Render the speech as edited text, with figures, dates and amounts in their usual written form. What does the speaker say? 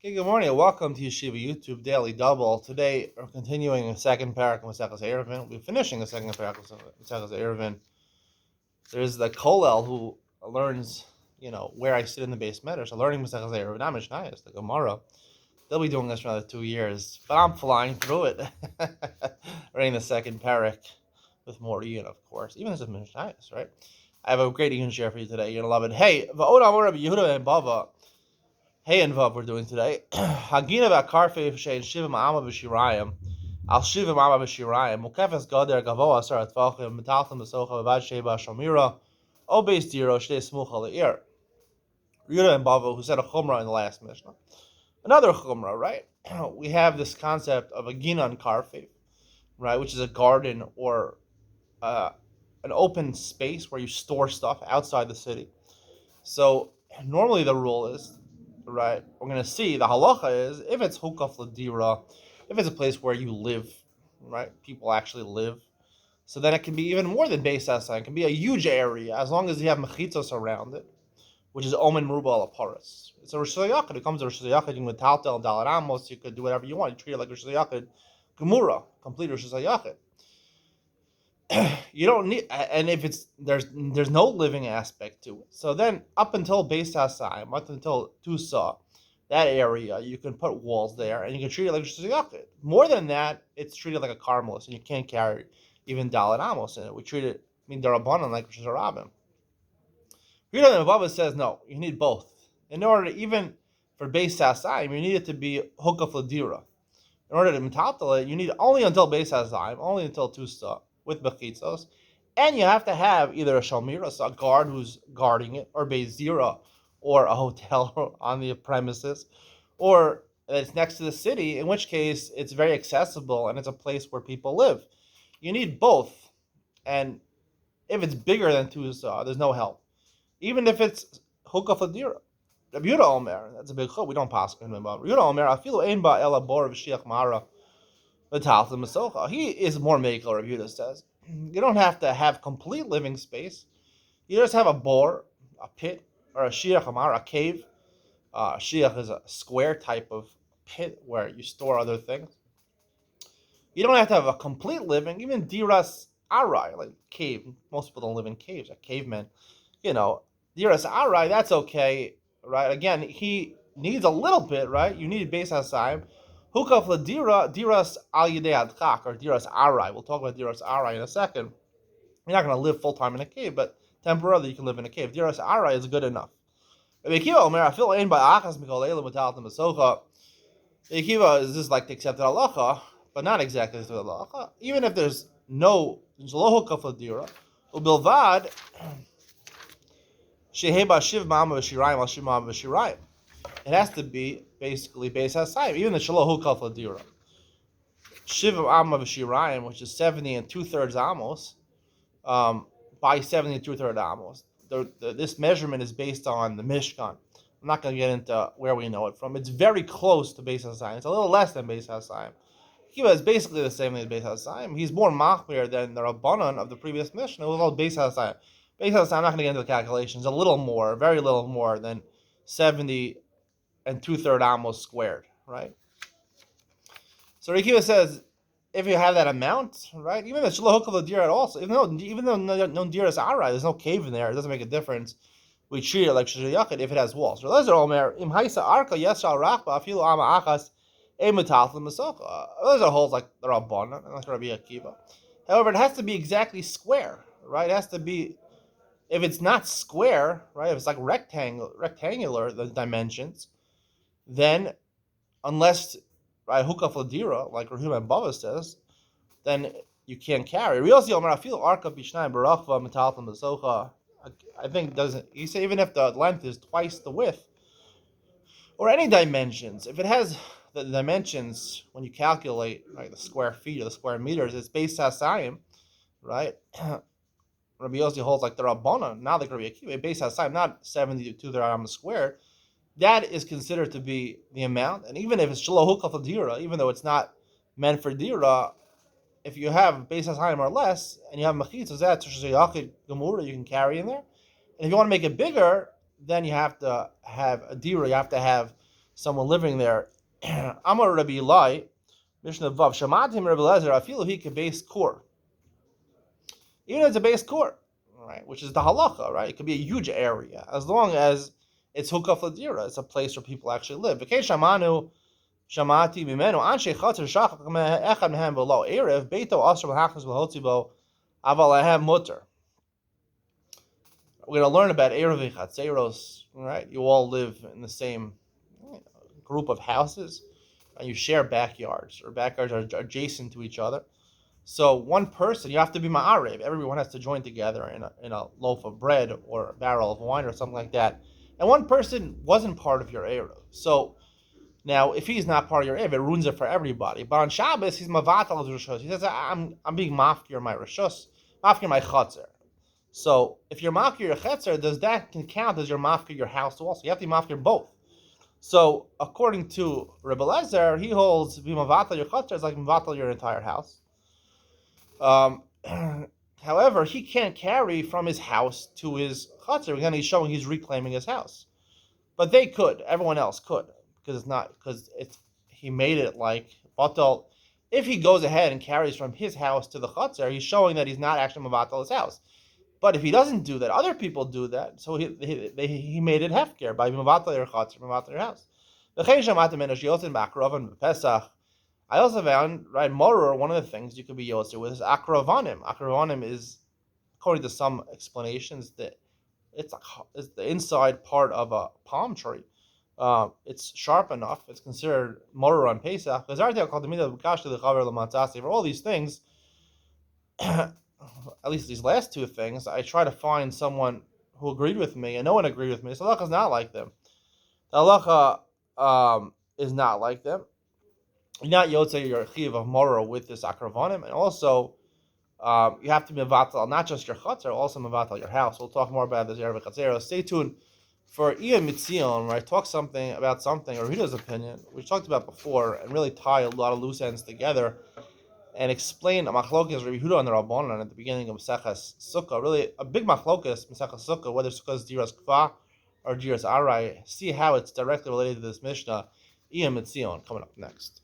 Okay, good morning and welcome to Yeshiva YouTube Daily Double. Today we're continuing the second parak of Maseches Eiruvin. We're finishing the second parak of Maseches Eiruvin. There's the Kolel who learns, where I sit in the base medrash. So learning Maseches Eiruvin, not Mishnayos, the Gemara. They'll be doing this for another 2 years, but I'm flying through it, reading the second parak with more Ian, of course. Even as a Mishnayos, right? I have a great Ian share for you today. You're gonna love it. Hey, Va'od Amar Rabbi Yehuda and Bava. Hey and Vav we're doing today. Hagina v'akarfe v'shein shivim ama v'shirayim. Al shivim ama v'shirayim. Mukefes gader gavo asar atvachim. Metalchim v'socha v'vad sheba shamira. O beis diro shtei smucha le'ir. Yudah and Bava who said a chumrah in the last Mishnah. Another chumrah, right? We have this concept of a ginan karfe, right, which is a garden or an open space where you store stuff outside the city. So normally the rule is, right, we're going to see the halacha is if it's hukaf ladira, if it's a place where you live, right, people actually live, so then it can be even more than beis hasa. It can be a huge area as long as you have mechitzos around it, which is omen meruba al aparis. It's a Rosh Hashanah. It comes to Rosh Hashanah. You can metaltel dalar amos. You could do whatever you want. You treat it like Rosh Hashanah, gemura, complete Rosh Hashanah. You don't need, and if it's there's no living aspect to it. So then up until beis hasa, up until tusa, that area you can put walls there, and you can treat it like shizayachid. More than that, it's treated like a carmelis, and you can't carry even dalet amos in it. We treat it darabanan like shizarabim. Rita and Baba says no, you need both. In order to, even for beis hasa, you need it to be hukaf ladira. In order to metaltel it, you need only until beis hasa, only until tusa, with bechitzos, and you have to have either a shalmira, so a guard who's guarding it, or beizira, or a hotel on the premises, or it's next to the city, in which case it's very accessible and it's a place where people live. You need both, and if it's bigger than Tusa, there's no help. Even if it's hukaf adira. Rabbi Yehuda Omer, that's a big chok, we don't pass him about. Rabbi Yehuda Omer, afilu ein ba ela bor v'shiach mara. He is more mekel, Rabbi Yehuda says. You don't have to have complete living space. You just have a bore, a pit, or a shiach amar, a cave. Shiach is a square type of pit where you store other things. You don't have to have a complete living, even diras arai, like cave. Most people don't live in caves, like cavemen. Diras arai, that's okay, right? Again, he needs a little bit, right? You need beis hasaim. Hukaf ladira, diras al yidei adchak, or diras arai. We'll talk about diras arai in a second. You're not going to live full time in a cave, but temporarily you can live in a cave. Diras arai is good enough. Rabbi Akiva Omer, I feel ein by achas mikol elam without the masocha. Rabbi Akiva is just like to accept the halacha, but not exactly the halacha. Even if there's no hukaf ladira, ubilvad sheheba shiv ma'am v'shirayim al shiv ma'am v'shirayim. It has to be basically beis hasa, even the shalohu kaf ladira. Shiv amma v'shirayim, which is 70 and 2/3 amos, by 70 and 2/3 amos. This measurement is based on the Mishkan. I'm not going to get into where we know it from. It's very close to beis hasa. It's a little less than beis hasa. Kiva is basically the same thing as beis hasa. He's more machmir than the Rabbanan of the previous Mishnah. It was called beis hasa. Beis hasa, I'm not going to get into the calculations. A little more, very little more than 70 and 2/3 amos squared, right? So Rikiva says, if you have that amount, right, even the shelo hukaf ladira at all, so even though no deer is arai, there's no cave in there, it doesn't make a difference. We treat it like shayachid if it has walls. So those are Omer im haisa arka yeshal rachba afilu ama achas ematal masocha. Those are holes like the Rabbanan and like Rabbi Akiva. However, it has to be exactly square, right? It has to be. If it's not square, right, if it's like rectangular, the dimensions, then unless right hukaf ladira, like Rahim and Bava says, then you can't carry. I think doesn't. You say even if the length is twice the width, or any dimensions, if it has the dimensions when you calculate right the square feet or the square meters, it's beis hasayim, right? Rabbi Yossi holds like the Rabbana, not like Rabbi Akiva, beis hasayim, not 70 to the amos squared. That is considered to be the amount, and even if it's shelo hukaf ladira, even though it's not meant for dira, if you have beis hasayim or less, and you have mechitzos, that's shayachid gemura you can carry in there. And if you want to make it bigger, then you have to have a dira. You have to have someone living there. Amar Rabbi Eli, Mishnah Vav, Shamatim Rabbi Lezer, Afilu Hika base core. Even if it's a base core, right, which is the halacha, right? It could be a huge area as long as it's hukaf ladira. It's a place where people actually live. V'kei shamanu shamati mimenu anshe chater shachak echad mehem v'lo erev beito asher l'hachas v'hotzi bo aval ahem mutter. We're going to learn about Eiruvin chatzeros, right? You all live in the same group of houses, and you share backyards, or backyards are adjacent to each other. So one person, you have to be ma'arev. Everyone has to join together in a loaf of bread or a barrel of wine or something like that. And one person wasn't part of your eruv. So now, if he's not part of your eruv, it ruins it for everybody. But on Shabbos, he's mavatal rishos. He says, I'm being mafkir my rishos, mafkir my chatzer. So if you're mafkir your chatzer, does that can count as your mafkir your house also? You have to be mafkir both. So according to Rebbe Lezer, he holds be mavatal your chatzer is like mavatal your entire house. However, he can't carry from his house to his chutzner. Again, he's showing he's reclaiming his house. But they could. Everyone else could. Because he made it like batal. If he goes ahead and carries from his house to the chutzner, he's showing that he's not actually mavatal his house. But if he doesn't do that, other people do that. So he made it hefker by mavatal your chutzner, mavatal your house. I also found, right, moror, one of the things you could be yotzer with is akravanim. Akravanim is, according to some explanations, that it's the inside part of a palm tree. It's sharp enough. It's considered moror on Pesach. For all these things, at least these last two things, I try to find someone who agreed with me, and no one agreed with me. So halacha is not like them. The halacha is not like them. You're not yotze your chiv of moro with this akravanim, and also you have to be mevatel not just your chutzner, also mevatel your house. We'll talk more about this Eiruvin chatzero. Stay tuned for Ian Mitzion, where I talk about something, or Rita's opinion, we talked about before, and really tie a lot of loose ends together, and explain a machlokas Rabbi Yehuda and the Rabbanan at the beginning of Maseches Sukkah. Really a big machlokas Maseches Sukkah, whether Sukkah is diras kfa or diras arai. See how it's directly related to this Mishnah. Ian Mitzion coming up next.